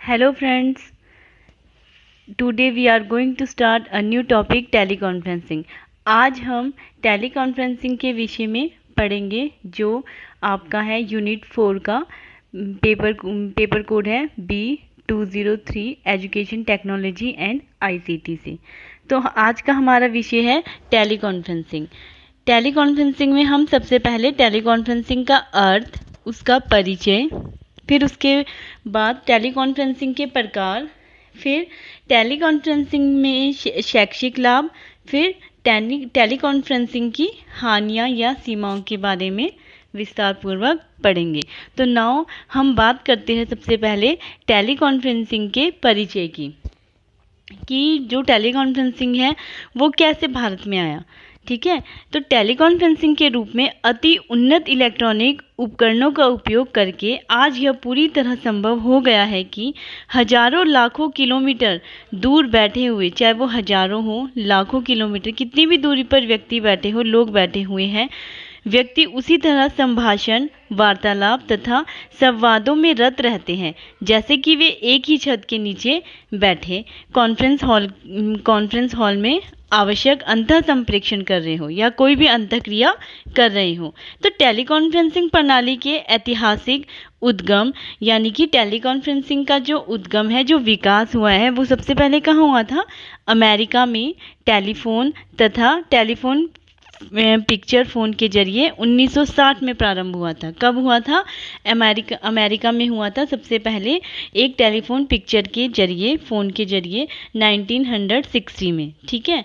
Hello friends, today we are going to start a new topic teleconferencing. आज हम teleconferencing के विषय में पढ़ेंगे जो आपका है यूनिट 4 का पेपर कोड है B203 education technology and ICT से। तो आज का हमारा विषय है टेलीकॉन्फ्रेंसिंग। टेलीकॉन्फ्रेंसिंग में हम सबसे पहले टेलीकॉन्फ्रेंसिंग का अर्थ, उसका परिचय, फिर उसके बाद टेलीकॉन्फ्रेंसिंग के प्रकार, फिर टेलीकॉन्फ्रेंसिंग में शैक्षिक लाभ, फिर टेलीकॉन्फ्रेंसिंग की हानियां या सीमाओं के बारे में विस्तार पूर्वक पढ़ेंगे। तो नाउ हम बात करते हैं सबसे पहले टेलीकॉन्फ्रेंसिंग के परिचय की, कि जो टेलीकॉन्फ्रेंसिंग है वो कैसे भारत में आया। ठीक है, तो टेलीकॉन्फ्रेंसिंग के रूप में अति उन्नत इलेक्ट्रॉनिक उपकरणों का उपयोग करके आज यह पूरी तरह संभव हो गया है कि हजारों लाखों किलोमीटर दूर बैठे हुए, चाहे वो हजारों हो, लाखों किलोमीटर, कितनी भी दूरी पर व्यक्ति बैठे हो, लोग बैठे हुए हैं, व्यक्ति उसी तरह संभाषण, वार्तालाप तथा संवादों में रत रहते हैं जैसे कि वे एक ही छत के नीचे बैठे कॉन्फ्रेंस हॉल में आवश्यक अंतः संप्रेषण कर रहे हो या कोई भी अंतःक्रिया कर रहे हो। तो टेलीकॉन्फ्रेंसिंग प्रणाली के ऐतिहासिक उद्गम, यानी कि टेलीकॉन्फ्रेंसिंग का जो उद्गम है, जो विकास हुआ है, वो सबसे पहले कहाँ हुआ था? अमेरिका में टेलीफोन तथा टेलीफोन पिक्चर फ़ोन के जरिए 1960 में प्रारंभ हुआ था। कब हुआ था? अमेरिका में हुआ था सबसे पहले एक टेलीफोन पिक्चर के जरिए, फ़ोन के जरिए 1960 में। ठीक है,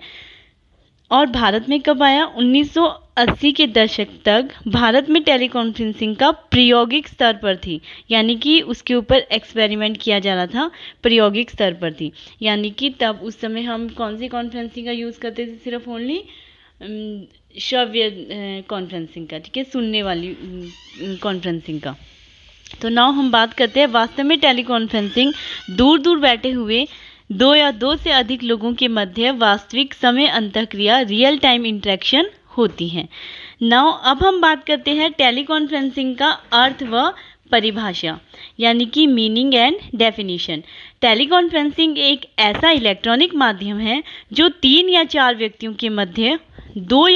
और भारत में कब आया? 1980 के दशक तक भारत में टेलीकॉन्फ्रेंसिंग का प्रायोगिक स्तर पर थी, यानी कि उसके ऊपर एक्सपेरिमेंट किया जा रहा था, प्रायोगिक स्तर पर थी। यानी कि तब उस समय हम कौन सी कॉन्फ्रेंसिंग का यूज़ करते थे? सिर्फ ओनली श्रव्य कॉन्फ्रेंसिंग का। ठीक है, सुनने वाली कॉन्फ्रेंसिंग का। तो नाउ हम बात करते हैं वास्तव में टेलीकॉन्फ्रेंसिंग दूर दूर बैठे हुए दो या दो से अधिक लोगों के मध्य वास्तविक समय अंतःक्रिया, रियल टाइम इंटरेक्शन होती है। नाउ अब हम बात करते हैं टेलीकॉन्फ्रेंसिंग का अर्थ व परिभाषा, यानी कि मीनिंग एंड डेफिनेशन। टेलीकॉन्फ्रेंसिंग एक ऐसा इलेक्ट्रॉनिक माध्यम है जो 3 या 4 व्यक्तियों के मध्य दो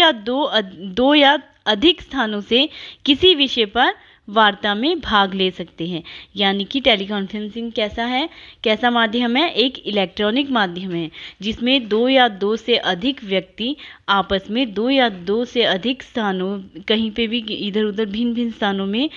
या अधिक स्थानों से किसी विषय पर वार्ता में भाग ले सकते हैं। यानी कि टेलीकॉन्फ्रेंसिंग कैसा है, कैसा माध्यम है? एक इलेक्ट्रॉनिक माध्यम है जिसमें 2 या 2 से अधिक व्यक्ति आपस में 2 या 2 से अधिक स्थानों, कहीं पे भी इधर उधर भिन्न भिन्न स्थानों में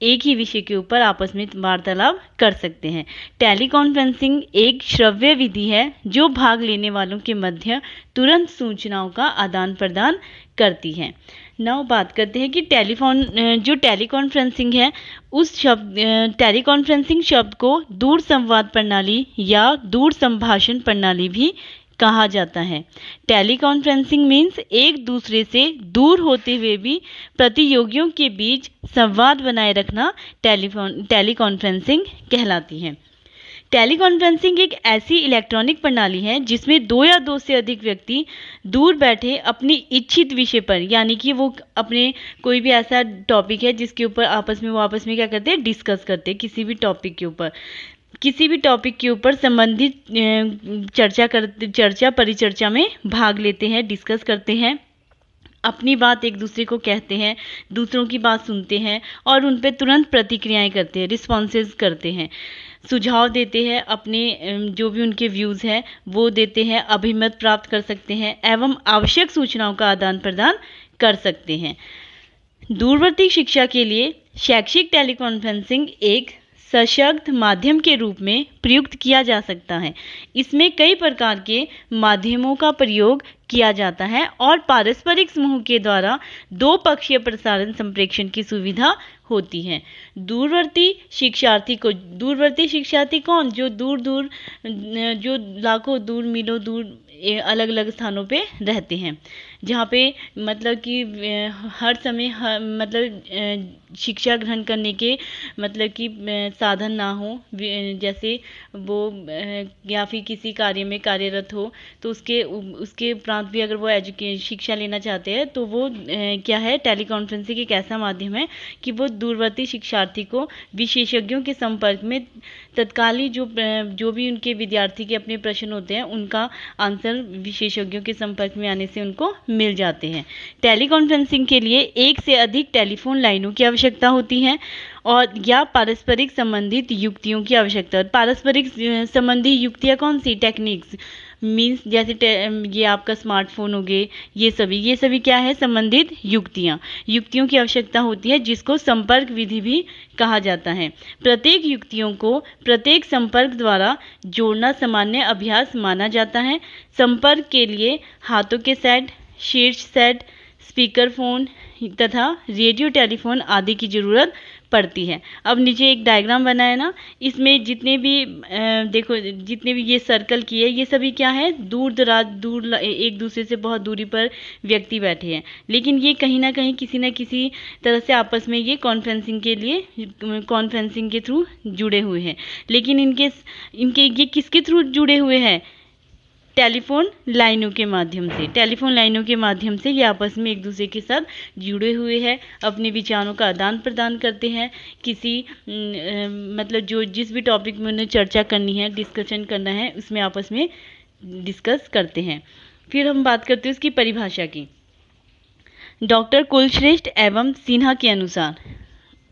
एक ही विषय के ऊपर आपस में वार्तालाप कर सकते हैं। टेलीकॉन्फ्रेंसिंग एक श्रव्य विधि है जो भाग लेने वालों के मध्य तुरंत सूचनाओं का आदान प्रदान करती है। नाउ बात करते हैं कि जो टेलीकॉन्फ्रेंसिंग है, उस टेलीकॉन्फ्रेंसिंग शब्द को दूर संवाद प्रणाली या दूर संभाषण प्रणाली भी कहा जाता है। टेलीकॉन्फ्रेंसिंग मीन्स एक दूसरे से दूर होते हुए भी प्रतियोगियों के बीच संवाद बनाए रखना टेलीकॉन्फ्रेंसिंग कहलाती है। टेलीकॉन्फ्रेंसिंग एक ऐसी इलेक्ट्रॉनिक प्रणाली है जिसमें 2 या 2 से अधिक व्यक्ति दूर बैठे अपनी इच्छित विषय पर, यानी कि वो अपने कोई भी ऐसा टॉपिक है जिसके ऊपर आपस में क्या करते हैं? डिस्कस करते हैं। किसी भी टॉपिक के ऊपर संबंधित चर्चा परिचर्चा में भाग लेते हैं, डिस्कस करते हैं, अपनी बात एक दूसरे को कहते हैं, दूसरों की बात सुनते हैं और उन पर तुरंत प्रतिक्रियाएं करते हैं, रिस्पॉन्सेज करते हैं, सुझाव देते हैं, अपने जो भी उनके व्यूज़ हैं वो देते हैं, अभिमत प्राप्त कर सकते हैं एवं आवश्यक सूचनाओं का आदान प्रदान कर सकते हैं। दूरवर्ती शिक्षा के लिए शैक्षिक टेलीकॉन्फ्रेंसिंग एक सशक्त माध्यम के रूप में प्रयुक्त किया जा सकता है। इसमें कई प्रकार के माध्यमों का प्रयोग किया जाता है और पारस्परिक समूह के द्वारा 2 पक्षीय प्रसारण संप्रेषण की सुविधा होती है। दूरवर्ती शिक्षार्थी कौन? जो लाखों दूर मीलों दूर अलग अलग स्थानों पे रहते हैं, जहाँ पे मतलब कि हर समय शिक्षा ग्रहण करने के मतलब कि साधन ना हो, जैसे वो या फिर किसी कार्य में कार्यरत हो, तो उसके उपरांत भी अगर वो शिक्षा लेना चाहते हैं तो वो क्या है, टेली कॉन्फ्रेंसिंग एक ऐसा माध्यम है कि वो दूरवर्ती शिक्षार्थी को विशेषज्ञों के संपर्क में तत्कालीन जो भी उनके विद्यार्थी के अपने प्रश्न होते हैं उनका आंसर विशेषज्ञों के संपर्क में आने से उनको मिल जाते हैं। टेली कॉन्फ्रेंसिंग के लिए एक से अधिक टेलीफोन लाइनों की आवश्यकता होती है और या पारस्परिक संबंधित युक्तियों की आवश्यकता। पारस्परिक संबंधी युक्तियाँ कौन सी, टेक्निक्स मीन्स जैसे ये आपका स्मार्टफोन हो गए, ये सभी क्या है, संबंधित युक्तियों की आवश्यकता होती है, जिसको संपर्क विधि भी कहा जाता है। प्रत्येक युक्तियों को प्रत्येक संपर्क द्वारा जोड़ना सामान्य अभ्यास माना जाता है। संपर्क के लिए हाथों के सेट, शीर्ष सेट, स्पीकर फोन तथा रेडियो टेलीफोन आदि की जरूरत पड़ती है। अब नीचे एक डायग्राम बना है ना, इसमें जितने भी देखो जितने भी ये सर्कल किए, ये सभी क्या है, दूर एक दूसरे से बहुत दूरी पर व्यक्ति बैठे हैं, लेकिन ये कहीं ना कहीं किसी न किसी तरह से आपस में ये कॉन्फ्रेंसिंग के थ्रू जुड़े हुए हैं। लेकिन इनके ये किसके थ्रू जुड़े हुए हैं, टेलीफोन लाइनों के माध्यम से ये आपस में एक दूसरे के साथ जुड़े हुए हैं, अपने विचारों का आदान प्रदान करते हैं। किसी मतलब जिस भी टॉपिक में उन्हें चर्चा करनी है, डिस्कशन करना है, उसमें आपस में डिस्कस करते हैं। फिर हम बात करते हैं उसकी परिभाषा की। डॉक्टर कुलश्रेष्ठ एवं सिन्हा के अनुसार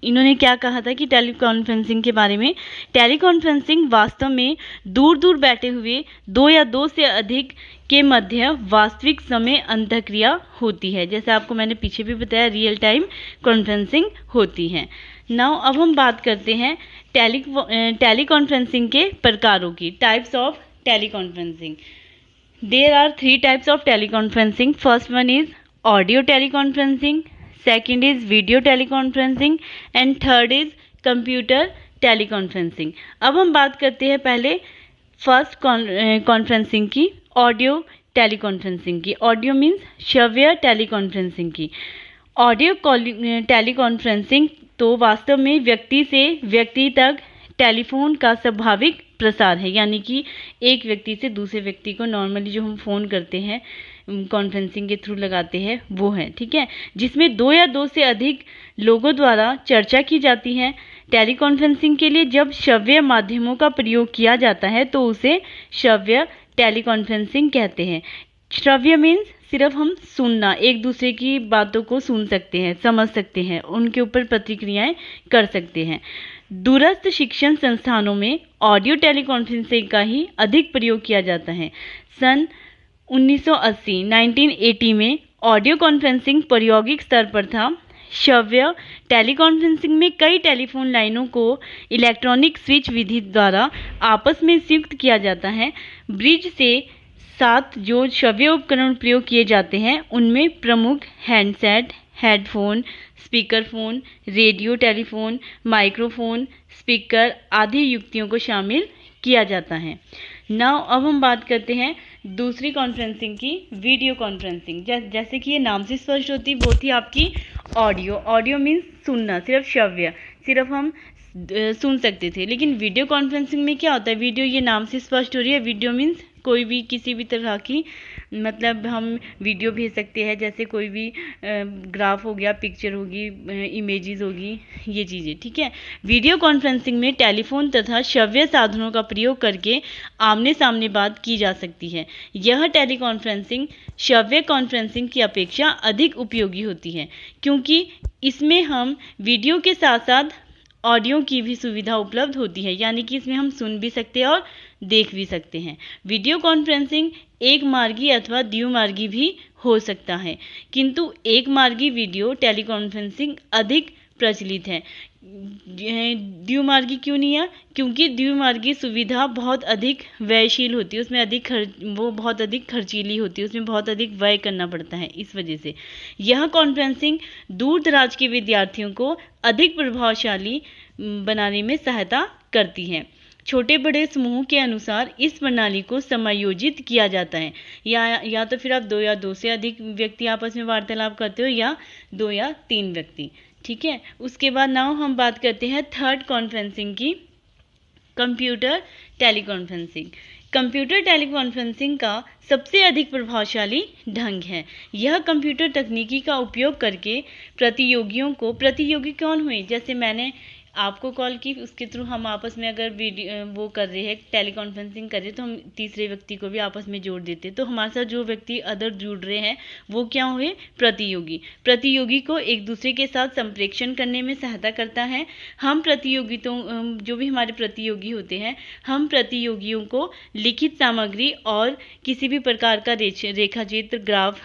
इन्होंने क्या कहा था कि टेली कॉन्फ्रेंसिंग के बारे में, टेली कॉन्फ्रेंसिंग वास्तव में दूर दूर बैठे हुए दो या दो से अधिक के मध्य वास्तविक समय अंतःक्रिया होती है। जैसे आपको मैंने पीछे भी बताया, रियल टाइम कॉन्फ्रेंसिंग होती है। नाउ अब हम बात करते हैं टेली कॉन्फ्रेंसिंग के प्रकारों की, types of tele conferencing. There are 3 types of tele conferencing. First one is audio tele conferencing, second is video teleconferencing and third is computer teleconferencing. अब हम बात करते हैं पहले फर्स्ट कॉन्फ्रेंसिंग की, ऑडियो टेलीकॉन्फ्रेंसिंग की। ऑडियो मीन्स श्रव्य teleconferencing की। ऑडियो टेलीकॉन्फ्रेंसिंग तो वास्तव में व्यक्ति से व्यक्ति तक टेलीफोन का स्वाभाविक प्रसार है, यानी कि एक व्यक्ति से दूसरे व्यक्ति को नॉर्मली जो हम फ़ोन करते हैं, कॉन्फ्रेंसिंग के थ्रू लगाते हैं, वो है, ठीक है, जिसमें 2 या 2 से अधिक लोगों द्वारा चर्चा की जाती है। टेली कॉन्फ्रेंसिंग के लिए जब श्रव्य माध्यमों का प्रयोग किया जाता है तो उसे श्रव्य टेली कॉन्फ्रेंसिंग कहते हैं। श्रव्य मीन्स सिर्फ हम सुनना, एक दूसरे की बातों को सुन सकते हैं, समझ सकते हैं, उनके ऊपर प्रतिक्रियाएं कर सकते हैं। दूरस्थ शिक्षण संस्थानों में ऑडियो टेलीकॉन्फ्रेंसिंग का ही अधिक प्रयोग किया जाता है। सन 1980 में ऑडियो कॉन्फ्रेंसिंग प्रायोगिक स्तर पर था। श्रव्य टेलीकॉन्फ्रेंसिंग में कई टेलीफोन लाइनों को इलेक्ट्रॉनिक स्विच विधि द्वारा आपस में संयुक्त किया जाता है। ब्रिज से साथ जो श्रव्य उपकरण प्रयोग किए जाते हैं उनमें प्रमुख handset, headphone, speakerphone, radio telephone, microphone, speaker आदि युक्तियों को शामिल किया जाता है। नाउ अब हम बात करते हैं दूसरी कॉन्फ्रेंसिंग की, वीडियो कॉन्फ्रेंसिंग। जैसे कि ये नाम से स्पष्ट होती, वो थी आपकी ऑडियो। ऑडियो मीन्स सुनना, सिर्फ श्रव्य, सिर्फ हम सुन सकते थे। लेकिन वीडियो कॉन्फ्रेंसिंग में क्या होता है, वीडियो ये नाम से स्पष्ट हो रही है, वीडियो मीन्स कोई भी किसी भी तरह की मतलब हम वीडियो भेज सकते हैं, जैसे कोई भी ग्राफ हो गया, पिक्चर होगी, इमेजेस होगी, ये चीज़ें, ठीक है। वीडियो कॉन्फ्रेंसिंग में टेलीफोन तथा श्रव्य साधनों का प्रयोग करके आमने सामने बात की जा सकती है। यह टेली कॉन्फ्रेंसिंग श्रव्य कॉन्फ्रेंसिंग की अपेक्षा अधिक उपयोगी होती है, क्योंकि इसमें हम वीडियो के साथ साथ ऑडियो की भी सुविधा उपलब्ध होती है, यानी कि इसमें हम सुन भी सकते हैं और देख भी सकते हैं। वीडियो कॉन्फ्रेंसिंग एक मार्गी अथवा द्विमार्गी भी हो सकता है, किंतु एक मार्गी वीडियो टेलीकॉन्फ्रेंसिंग अधिक प्रचलित है। द्विमार्गी क्यों नहीं है, क्योंकि द्विमार्गी सुविधा बहुत अधिक व्ययशील होती है, उसमें बहुत अधिक खर्चीली होती है, उसमें बहुत अधिक व्यय करना पड़ता है। इस वजह से यह कॉन्फ्रेंसिंग दूर दराज के विद्यार्थियों को अधिक प्रभावशाली बनाने में सहायता करती है। छोटे बड़े समूह के अनुसार इस प्रणाली को समायोजित किया जाता है। या तो फिर आप 2 या 2 से अधिक व्यक्ति आपस में वार्तालाप करते हो, या 2 या 3 व्यक्ति। ठीक है, उसके बाद नाउ हम बात करते हैं थर्ड कॉन्फ्रेंसिंग की, कंप्यूटर टेलीकॉन्फ्रेंसिंग। कंप्यूटर टेलीकॉन्फ्रेंसिंग का सबसे अधिक प्रभावशाली ढंग है। यह कंप्यूटर तकनीकी का उपयोग करके प्रतियोगी कौन हुए, जैसे मैंने आपको कॉल की, उसके थ्रू हम आपस में अगर वीडियो वो कर रहे हैं, टेलीकॉन्फ्रेंसिंग कर रहे हैं, तो हम तीसरे व्यक्ति को भी आपस में जोड़ देते हैं। तो हमारे साथ जो व्यक्ति अदर जुड़ रहे हैं वो क्या हुए, प्रतियोगी को एक दूसरे के साथ संप्रेषण करने में सहायता करता है। हम जो भी हमारे प्रतियोगी होते हैं, हम प्रतियोगियों को लिखित सामग्री और किसी भी प्रकार का रेखा चित्र, ग्राफ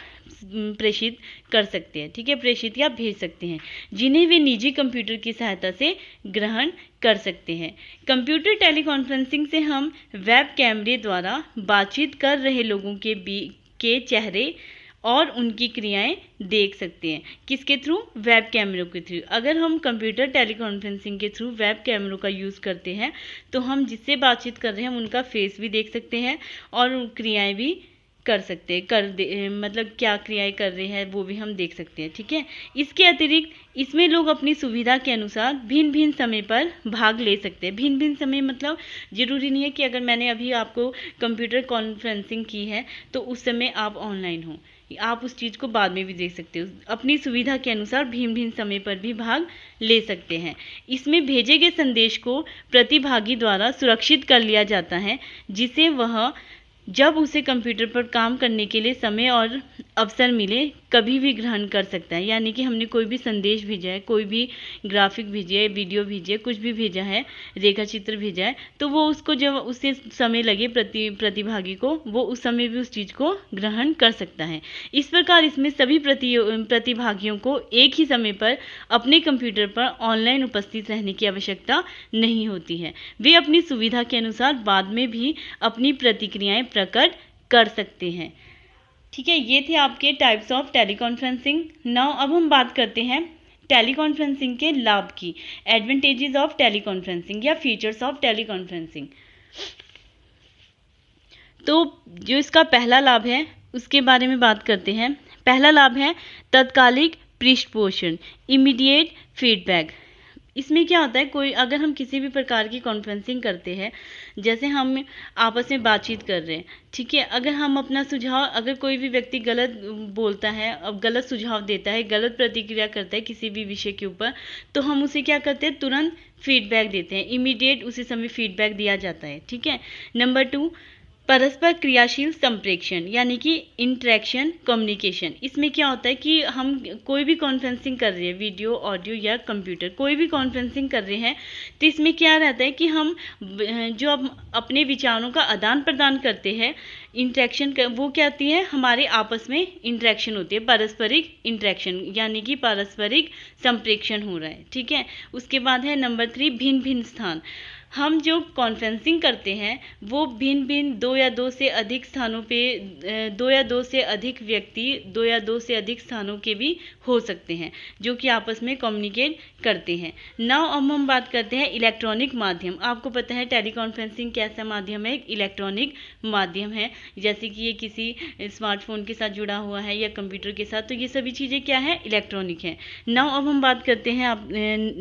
प्रेषित कर सकते हैं। ठीक है, प्रेषित या भेज सकते हैं, जिन्हें वे निजी कंप्यूटर की सहायता से ग्रहण कर सकते हैं। कंप्यूटर टेलीकॉन्फ्रेंसिंग से हम वेब कैमरे द्वारा बातचीत कर रहे लोगों के चेहरे और उनकी क्रियाएं देख सकते हैं। किसके थ्रू, वेब कैमरों के थ्रू। अगर हम कंप्यूटर टेलीकॉन्फ्रेंसिंग के थ्रू वेब कैमरों का यूज़ करते हैं तो हम जिससे बातचीत कर रहे हैं हम उनका फेस भी देख सकते हैं और क्रियाएं भी कर सकते हैं, मतलब क्या क्रियाएं कर रहे हैं वो भी हम देख सकते हैं। ठीक है, इसके अतिरिक्त इसमें लोग अपनी सुविधा के अनुसार भिन्न भिन्न समय पर भाग ले सकते हैं। भिन्न भिन्न समय मतलब ज़रूरी नहीं है कि अगर मैंने अभी आपको कंप्यूटर कॉन्फ्रेंसिंग की है तो उस समय आप ऑनलाइन हो, आप उस चीज़ को बाद में भी देख सकते हो। अपनी सुविधा के अनुसार भिन्न भिन्न समय पर भी भाग ले सकते हैं। इसमें भेजे गए संदेश को प्रतिभागी द्वारा सुरक्षित कर लिया जाता है, जिसे वह जब उसे कंप्यूटर पर काम करने के लिए समय और अवसर मिले कभी भी ग्रहण कर सकता है। यानी कि हमने कोई भी संदेश भेजा है, कोई भी ग्राफिक भेजे है, वीडियो भेजे है, कुछ भी भेजा है, रेखा चित्र भेजा है, तो वो उसको जब उसे समय लगे प्रतिभागी को, वो उस समय भी उस चीज़ को ग्रहण कर सकता है। इस प्रकार इसमें सभी प्रतिभागियों को एक ही समय पर अपने कंप्यूटर पर ऑनलाइन उपस्थित रहने की आवश्यकता नहीं होती है। वे अपनी सुविधा के अनुसार बाद में भी अपनी प्रतिक्रियाएं प्रकट कर सकते हैं। ठीक है, ये थे आपके टाइप्स ऑफ टेलीकॉन्फ्रेंसिंग। नाउ अब हम बात करते हैं टेलीकॉन्फ्रेंसिंग के लाभ की, एडवांटेजेस ऑफ टेलीकॉन्फ्रेंसिंग या फीचर्स ऑफ टेलीकॉन्फ्रेंसिंग। तो जो इसका पहला लाभ है उसके बारे में बात करते हैं। पहला लाभ है तत्कालिक पृष्ठपोषण, इमीडिएट फीडबैक। इसमें क्या होता है, कोई अगर हम किसी भी प्रकार की कॉन्फ्रेंसिंग करते हैं, जैसे हम आपस में बातचीत कर रहे हैं, ठीक है, अगर हम अपना सुझाव, अगर कोई भी व्यक्ति गलत बोलता है, अब गलत सुझाव देता है, गलत प्रतिक्रिया करता है किसी भी विषय के ऊपर, तो हम उसे क्या करते हैं, तुरंत फीडबैक देते हैं, इमीडिएट उसी समय फीडबैक दिया जाता है। ठीक है, नंबर 2, परस्पर क्रियाशील संप्रेषण यानी कि इंटरेक्शन कम्युनिकेशन। इसमें क्या होता है कि हम कोई भी कॉन्फ्रेंसिंग कर रहे हैं, वीडियो, ऑडियो या कंप्यूटर, कोई भी कॉन्फ्रेंसिंग कर रहे हैं, तो इसमें क्या रहता है कि हम जो अपने विचारों का आदान प्रदान करते हैं, इंटरेक्शन वो क्या आती है, हमारे आपस में इंटरेक्शन होती है, पारस्परिक इंटरेक्शन यानी कि पारस्परिक संप्रेषण हो रहा है। ठीक है, उसके बाद है नंबर 3, भिन्न भिन्न स्थान। हम जो कॉन्फ्रेंसिंग करते हैं वो भिन्न भिन्न 2 या 2 से अधिक स्थानों पे, 2 या 2 से अधिक व्यक्ति, 2 या 2 से अधिक स्थानों के भी हो सकते हैं जो कि आपस में कम्युनिकेट करते हैं। नाउ अब हम बात करते हैं इलेक्ट्रॉनिक माध्यम। आपको पता है टेलीकॉन्फ्रेंसिंग कैसा माध्यम है, एक इलेक्ट्रॉनिक माध्यम है, जैसे कि ये किसी स्मार्टफोन के साथ जुड़ा हुआ है या कंप्यूटर के साथ, तो ये सभी चीज़ें क्या है, इलेक्ट्रॉनिक है। नाउ अब हम बात करते हैं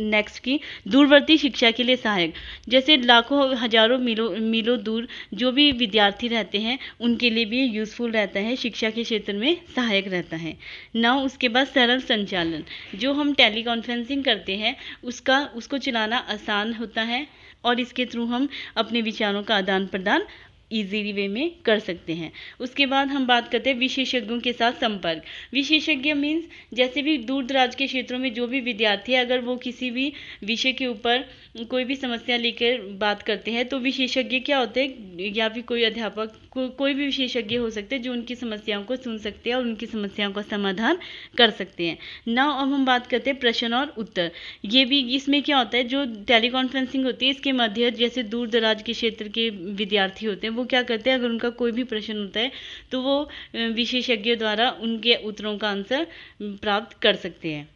नेक्स्ट की, दूरवर्ती शिक्षा के लिए सहायक। जैसे लाखों हजारों मीलों दूर जो भी विद्यार्थी रहते हैं उनके लिए भी यूज़फुल रहता है, शिक्षा के क्षेत्र में सहायक रहता है। नाउ उसके बाद सरल संचालन, जो हम टेलीकॉन्फ्रेंसिंग करते हैं उसको चलाना आसान होता है और इसके थ्रू हम अपने विचारों का आदान प्रदान ईजीली वे में कर सकते हैं। उसके बाद हम बात करते हैं विशेषज्ञों के साथ संपर्क। विशेषज्ञ मीन्स जैसे भी दूर दराज के क्षेत्रों में जो भी विद्यार्थी है, अगर वो किसी भी विषय के ऊपर कोई भी समस्या लेकर बात करते हैं तो विशेषज्ञ क्या होते हैं, या फिर कोई अध्यापक, कोई भी विशेषज्ञ हो सकते हैं जो उनकी समस्याओं को सुन सकते हैं और उनकी समस्याओं का समाधान कर सकते हैं। नाउ अब हम बात करते हैं प्रश्न और उत्तर। ये भी इसमें क्या होता है, जो टेलीकॉन्फ्रेंसिंग होती है इसके मध्य जैसे दूर दराज के क्षेत्र के विद्यार्थी होते हैं वो क्या करते हैं, अगर उनका कोई भी प्रश्न होता है तो वो विशेषज्ञ द्वारा उनके उत्तरों का आंसर प्राप्त कर सकते हैं।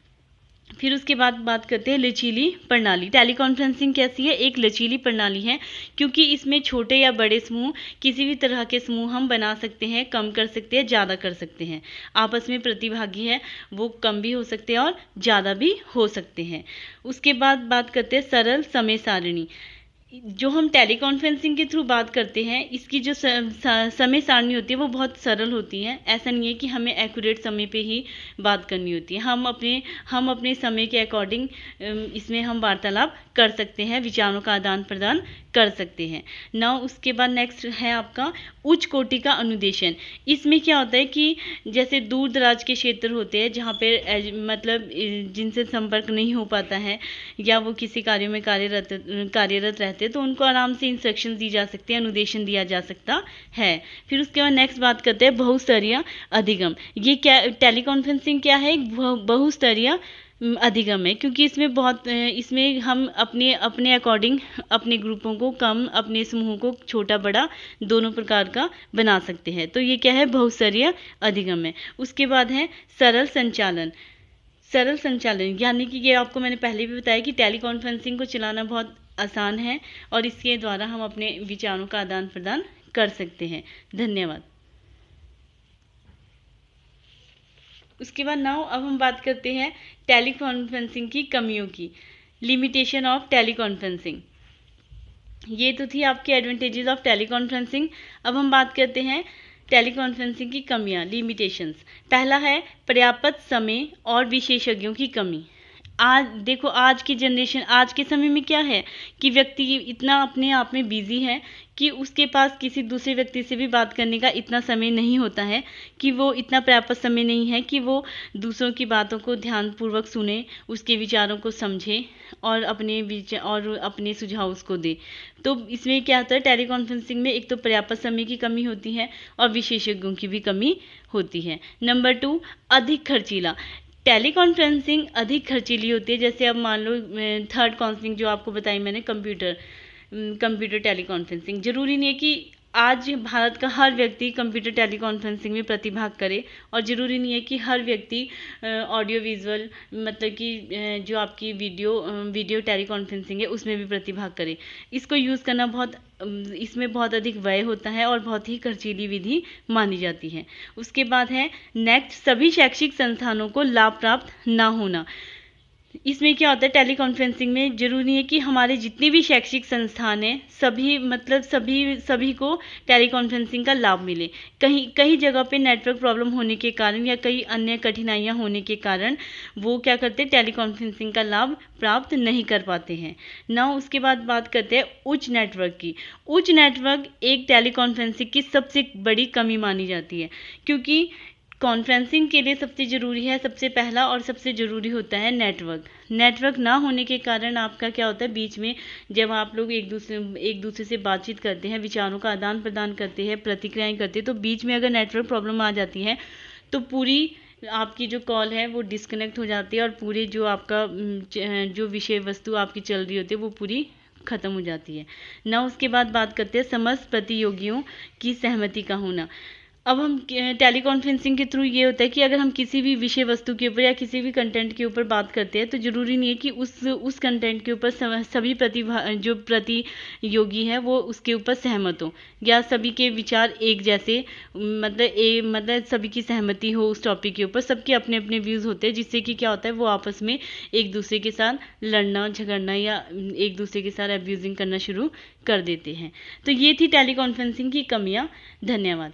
फिर उसके बाद बात करते हैं लचीली प्रणाली। टेलीकॉन्फ्रेंसिंग कैसी है? एक लचीली प्रणाली है, क्योंकि इसमें छोटे या बड़े समूह, किसी भी तरह के समूह हम बना सकते हैं, कम कर सकते हैं, ज़्यादा कर सकते हैं। आपस में प्रतिभागी है वो कम भी हो सकते हैं और ज़्यादा भी हो सकते हैं। उसके बाद बात करते हैं सरल समय सारणी। जो हम टेलीकॉन्फ्रेंसिंग के थ्रू बात करते हैं, इसकी जो समय सारणी होती है वो बहुत सरल होती है। ऐसा नहीं है कि हमें एक्यूरेट समय पे ही बात करनी होती है। हम अपने समय के अकॉर्डिंग इसमें हम वार्तालाप कर सकते हैं, विचारों का आदान प्रदान कर सकते हैं ना। उसके बाद नेक्स्ट है आपका उच्च कोटि का अनुदेशन। इसमें क्या होता है कि जैसे दूर दराज के क्षेत्र होते हैं जहाँ पे मतलब जिनसे संपर्क नहीं हो पाता है या वो किसी कार्य में कार्यरत रहते हैं, तो उनको आराम से इंस्ट्रक्शन दी जा सकती है, अनुदेशन दिया जा सकता है। फिर उसके बाद नेक्स्ट बात करते हैं बहुस्तरीय अधिगम। ये क्या टेलीकॉन्फ्रेंसिंग क्या है? बहुस्तरीय अधिगम है, क्योंकि इसमें हम अपने अकॉर्डिंग अपने ग्रुपों को कम, अपने समूहों को छोटा बड़ा दोनों प्रकार का बना सकते हैं। तो ये क्या है? बहुस्तरीय अधिगम है। उसके बाद है सरल संचालन। सरल संचालन यानी कि ये आपको मैंने पहले भी बताया कि टेलीकॉन्फ्रेंसिंग को चलाना बहुत आसान है और इसके द्वारा हम अपने विचारों का आदान प्रदान कर सकते हैं। धन्यवाद। उसके बाद नाउ अब हम बात करते हैं टेलीकॉन्फ्रेंसिंग की कमियों की। Limitation of teleconferencing. ये तो थी आपके एडवांटेजेस ऑफ टेलीकॉन्फ्रेंसिंग। अब हम बात करते हैं टेलीकॉन्फ्रेंसिंग की कमियां, लिमिटेशंस। पहला है पर्याप्त समय और विशेषज्ञों की कमी। आज देखो, आज की जनरेशन, आज के समय में क्या है कि व्यक्ति इतना अपने आप में बिजी है कि उसके पास किसी दूसरे व्यक्ति से भी बात करने का इतना समय नहीं होता है, कि वो इतना पर्याप्त समय नहीं है कि वो दूसरों की बातों को ध्यानपूर्वक सुने, उसके विचारों को समझे और अपने सुझाव उसको दे। तो इसमें क्या होता है, टेलीकॉन्फ्रेंसिंग में एक तो पर्याप्त समय की कमी होती है और विशेषज्ञों की भी कमी होती है। नंबर 2, अधिक खर्चीला। टेलीकॉन्फ्रेंसिंग अधिक खर्चीली होती है। जैसे अब मान लो थर्ड काउंसलिंग जो आपको बताई मैंने, कंप्यूटर टेलीकॉन्फ्रेंसिंग। जरूरी नहीं है कि आज भारत का हर व्यक्ति कंप्यूटर टेलीकॉन्फ्रेंसिंग में प्रतिभाग करे, और ज़रूरी नहीं है कि हर व्यक्ति ऑडियो विजुअल मतलब कि जो आपकी वीडियो टेलीकॉन्फ्रेंसिंग है उसमें भी प्रतिभाग करे। इसको यूज़ करना इसमें बहुत अधिक व्यय होता है और बहुत ही खर्चीली विधि मानी जाती है। उसके बाद है नेक्स्ट, सभी शैक्षिक संस्थानों को लाभ प्राप्त ना होना। इसमें क्या होता है, टेलीकॉन्फ्रेंसिंग में जरूरी है कि हमारे जितने भी शैक्षिक संस्थान हैं सभी को टेलीकॉन्फ्रेंसिंग का लाभ मिले। कई जगह पे नेटवर्क प्रॉब्लम होने के कारण या कई अन्य कठिनाइयां होने के कारण वो क्या करते हैं, टेलीकॉन्फ्रेंसिंग का लाभ प्राप्त नहीं कर पाते हैं ना। उसके बाद बात करते हैं उच्च नेटवर्क की। उच्च नेटवर्क एक टेलीकॉन्फ्रेंसिंग की सबसे बड़ी कमी मानी जाती है, क्योंकि कॉन्फ्रेंसिंग के लिए सबसे पहला और सबसे ज़रूरी होता है नेटवर्क ना होने के कारण आपका क्या होता है, बीच में जब आप लोग एक दूसरे से बातचीत करते हैं, विचारों का आदान प्रदान करते हैं, प्रतिक्रियाएं करते हैं, तो बीच में अगर नेटवर्क प्रॉब्लम आ जाती है तो पूरी आपकी जो कॉल है वो डिस्कनेक्ट हो जाती है और पूरे जो आपका जो विषय वस्तु आपकी चल रही होती है वो पूरी ख़त्म हो जाती है ना। उसके बाद बात करते हैं समस्त प्रतियोगियों की सहमति का होना। अब हम टेलीकॉन्फ्रेंसिंग के थ्रू ये होता है कि अगर हम किसी भी विषय वस्तु के ऊपर या किसी भी कंटेंट के ऊपर बात करते हैं तो ज़रूरी नहीं है कि उस कंटेंट के ऊपर सभी प्रतियोगी हैं वो उसके ऊपर सहमत हो या सभी के विचार एक जैसे मतलब सभी की सहमति हो उस टॉपिक के ऊपर। सबके अपने अपने व्यूज़ होते हैं, जिससे कि क्या होता है वो आपस में एक दूसरे के साथ लड़ना झगड़ना या एक दूसरे के साथ अब्यूजिंग करना शुरू कर देते हैं। तो ये थी टेलीकॉन्फ्रेंसिंग की कमियाँ। धन्यवाद।